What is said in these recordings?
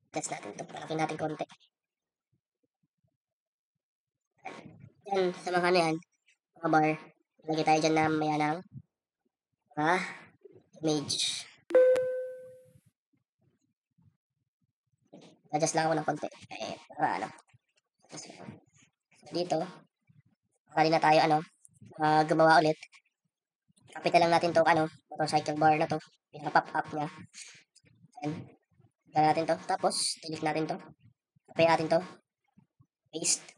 Test natin ito. Palaki natin konti. Yan, sa mga ano yan, mga bar. Lagay tayo dyan na maya ng mga image. Adjust lang ako ng konti. Para ano. So, dito, kali na tayo gumawa ulit. Kapitan lang natin tong motorcycle bar na to. Pinaka-pop up niya. Ayan. Gana natin to. Tapos, delete natin to. Kapitan natin to. Paste.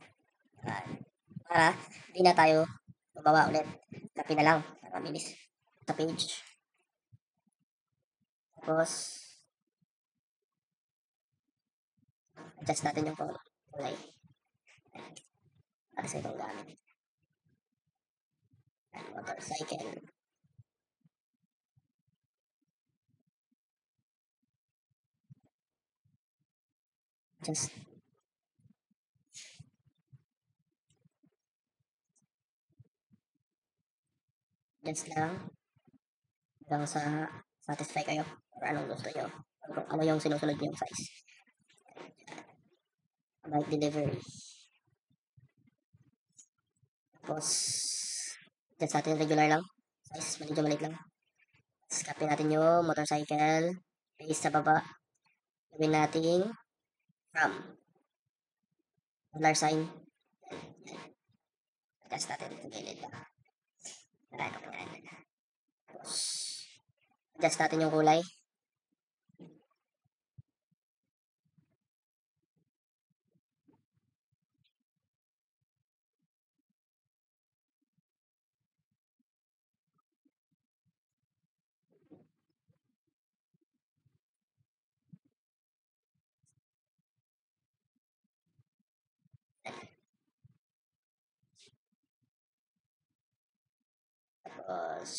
Para di na tayo gumawa ulit. Copy na lang. Para mabilis. Sa page. Tapos, adjust natin yung kulay. Para sa itong gamit. Motorcycle. Just lang hanggang sa satisfy kayo or anong gusto nyo or ano yung sinusunod nyo yung size. About delivery. Tapos, just natin regular lang. Size, medyo maliit lang. Tapos, copy natin yung motorcycle. Paste sa baba. Gawin natin from. $sign. Adjust natin sa gilid lang. Tapos, adjust natin yung kulay. Tapos,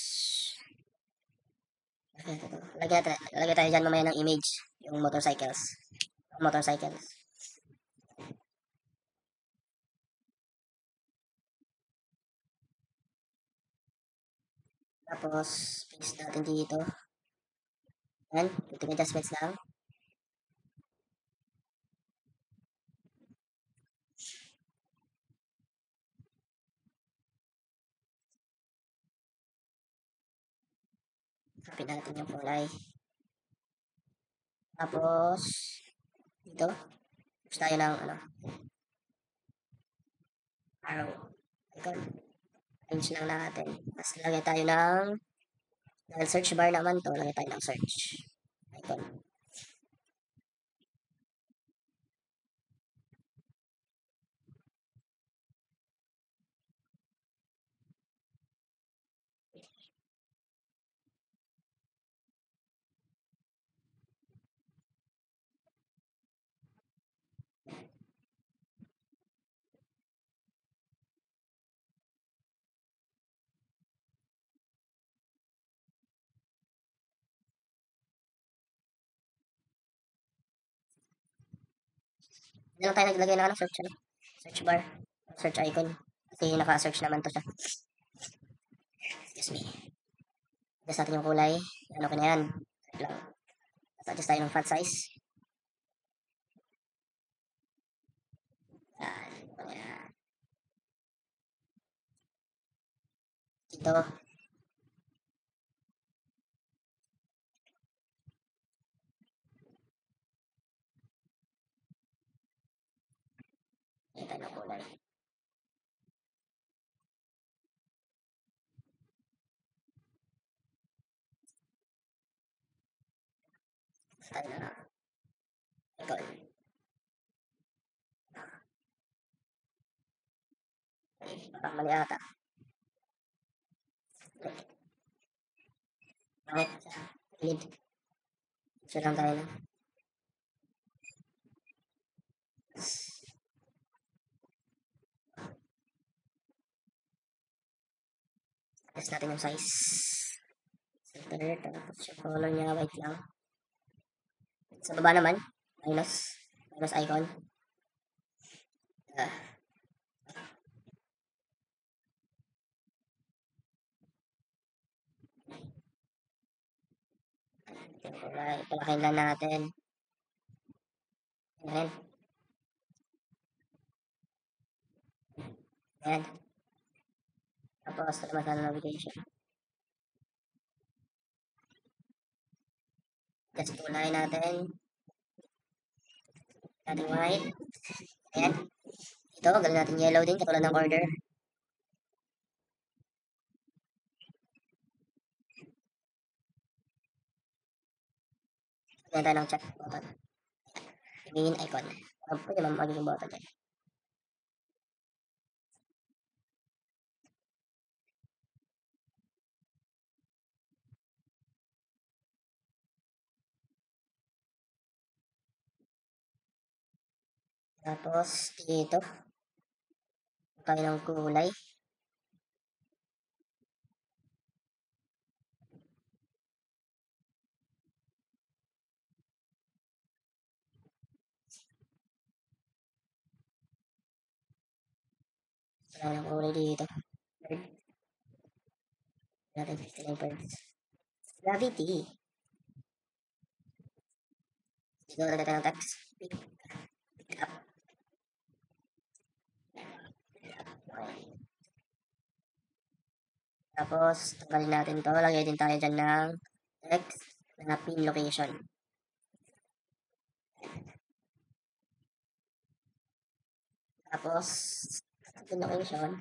lagyan tayo dyan mamaya ng image. Yung motorcycles. Motorcycles. Tapos, paste natin dito. Yan, kunting adjustments lang. Copy natin yung kulay. Tapos, dito, push tayo ng arrow. Icon. Change lang natin. Tapos, lagay tayo ng, dahil search bar naman to, lagay tayo ng search. Icon. Hindi lang tayo naglagay ng search, search bar. Search icon. Kasi naka-search naman to siya. Excuse me. Adjust natin yung kulay. Ano ka na yan. Lang. Tapos adjust tayo ng font size. Yan. Yan. Dito. Yan tayo ng kulay. Tayo na icon. Parang mali ata. Bakit? Sa gilid. So lang tayo na. Adjust natin yung size. Center. Tapos yung color niya white lang. Sa baba naman, minus. Minus icon. Yung kulay. Palakihin lang natin. Ayan. Ayan. Tapos, naman sa navigation. Just kulay natin. Natin white. Ayan. Ito, gawin natin yellow din, katulad ng order. Lagyan tayo ng chat button. Main icon. Pwede naman magiging button yan. Tapos, dito, tayo ng kulay. Wala ng kulay dito. Bird. Natin 59 birds. Gravity. Dito, lagyan tayo ng text. Pick up. Okay. Tapos, tanggalin natin ito. Lagay din tayo dyan ng text na pin location. Tapos, pin location.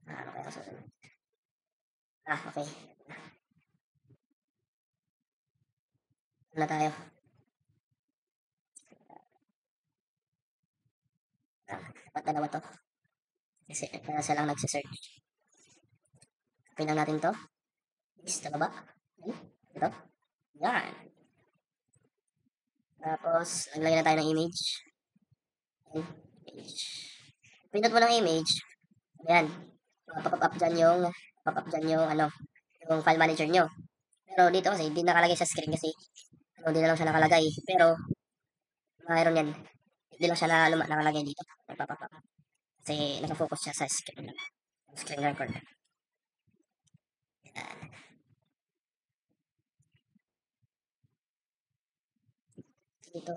Ano kaya susunod? Okay. Ano na tayo? Dapat dalawa to. Kasi para sa lang nagsisearch. Copy lang natin to. Is, tama ba? Ito. Yan. Tapos, naglagay na tayo ng image. Image. Pinot mo ng image. Ayan. Pop-up up dyan yung, ano, yung file manager nyo. Pero dito kasi, hindi nakalagay sa screen kasi, hindi na lang siya nakalagay. Pero, mayroon yan. Hindi lang siya nakalagay dito. Nagpapap up. Kasi, nakafocus siya sa screen. Screen record. Ayan. Dito,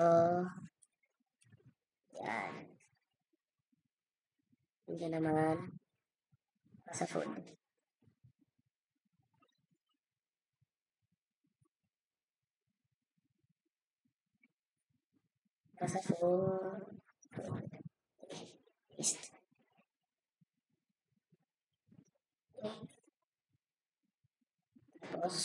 yan. Dito naman, sa food. Sa food. Paste. Tapos,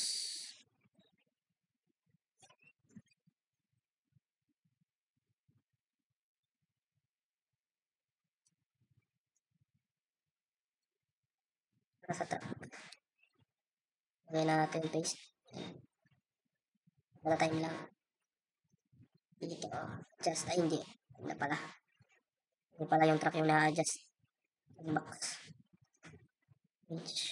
sa top. Lagay natin paste. Para time lang. Dito. Adjust. Ay, hindi. Hindi pala. Hindi pala yung track yung na-adjust. Yung box. Page.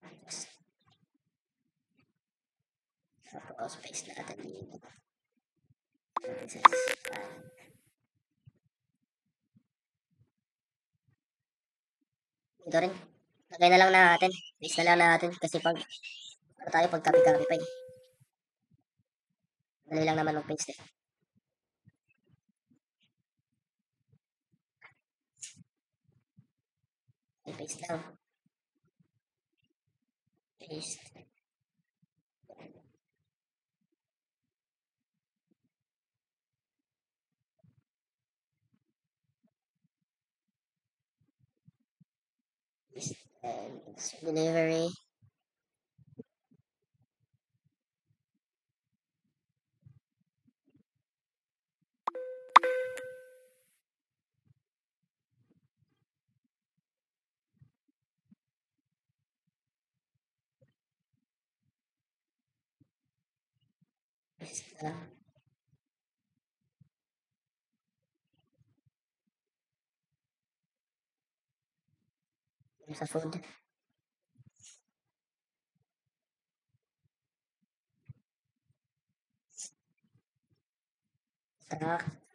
Adjust. Tapos, paste natin dito. Dito rin. Lagay na lang natin. Paste na lang natin. Kasi pag, ano tayo, pag copy-copy pa eh. Dali lang naman mag-paste eh. I-paste lang. Paste. Paste. And delivery. Paste lang. Sa food. Track.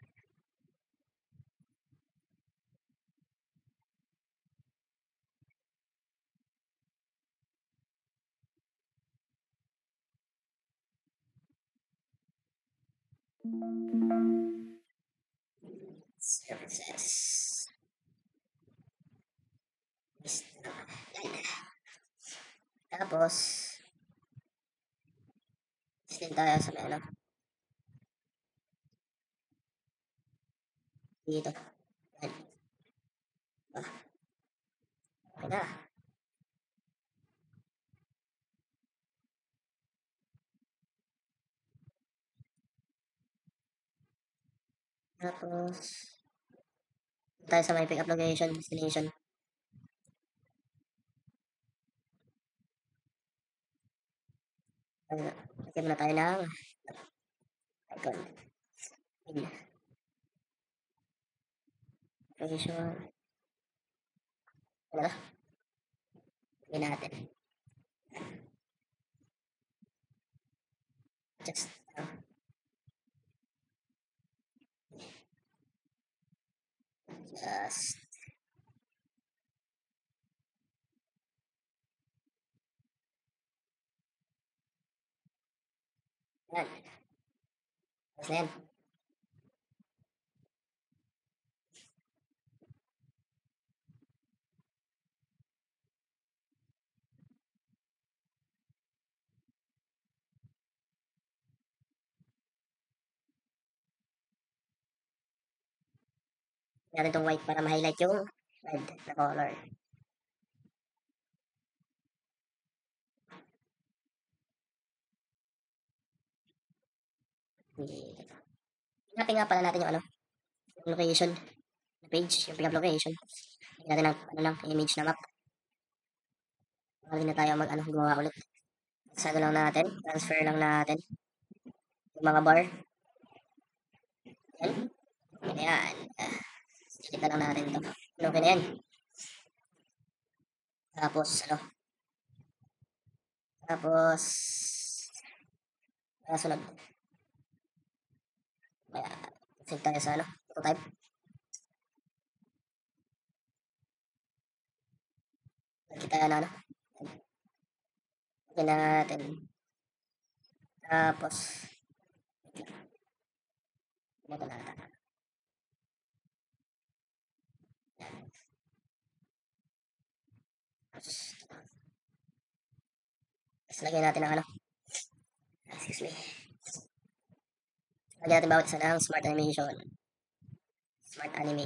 Services. Yan. Tapos, din tayo sa may ano. Dito. Yan. Okay na. Tapos, tayo sa may pick up location, destination. Lagyan muna tayo ng icon. In. Location. Ano na? Lagyan natin. Just, just, yan. Tapos na yan. Natin itong white para ma-highlight yung red na color. Hanapin nga pala natin yung ano, yung location na page, yung pick up location. Lagyan natin ng ano lang, image na map. Hindi na tayo gumawa ulit. Sa lang natin, transfer lang natin yung mga bar. Yan. Ayan. Kita lang natin ito. Okay na yan. Tapos, Tapos, sunod. Kaya, save tayo sa prototype. Kita na lagyan natin. Tapos, ito na ata. Tapos, lagyan natin ng excuse me. Lagyan natin bawat isa ng smart animation. Smart anime.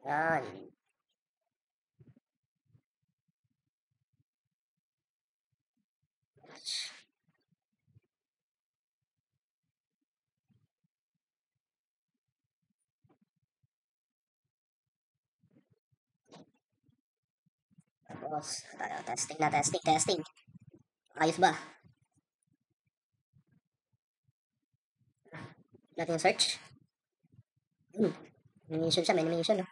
Yan. Tapos, tayo, testing. Ayos ba? Natin search. Animation siya, may animation, no?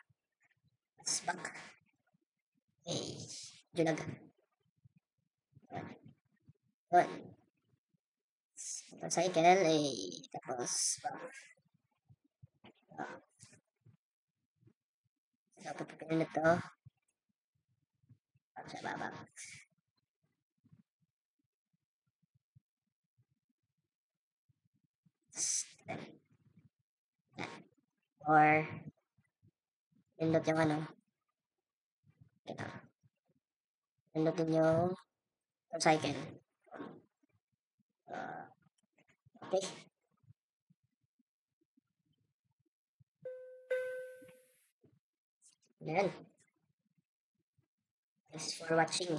Let's back. Okay. Junag. Yun. Motorcycle, tapos, so, pupipinin na to. Sa baba. Or, pindot yung ito. Pindutin yung motorcycle. Okay. Yan. Thanks for watching.